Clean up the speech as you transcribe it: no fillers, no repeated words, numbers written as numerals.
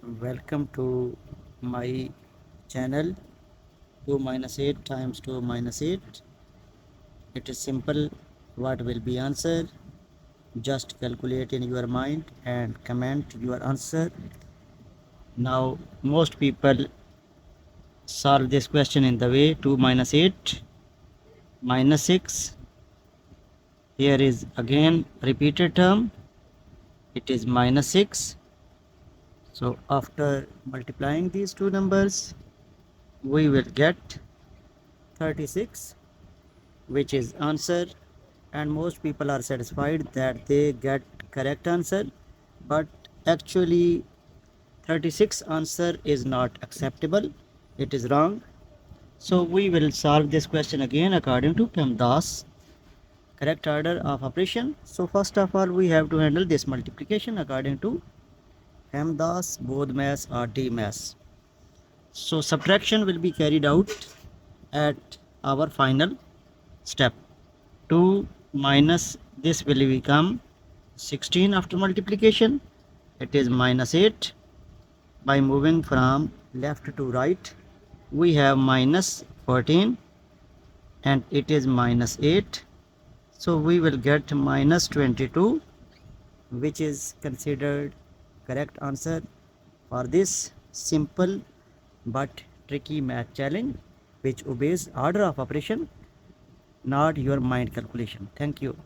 Welcome to my channel. 2 minus 8 times 2 minus 8. It is simple. What will be answer? Just calculate in your mind and comment your answer. Now most people solve this question in the way 2 minus 8 minus 6. Here is again repeated term. It is minus 6. So after multiplying these two numbers, we will get 36, which is answer, and most people are satisfied that they get correct answer, but actually 36 answer is not acceptable. It is wrong. So we will solve this question again according to PEMDAS correct order of operation. So first of all, we have to handle this multiplication according to PEMDAS, BODMAS or DMAS. So subtraction will be carried out at our final step. 2 minus this will become 16 after multiplication. It is minus 8. By moving from left to right, we have minus 14 and it is minus 8. So we will get minus 22, which is considered correct answer for this simple but tricky math challenge, which obeys order of operation, not your mind calculation. Thank you.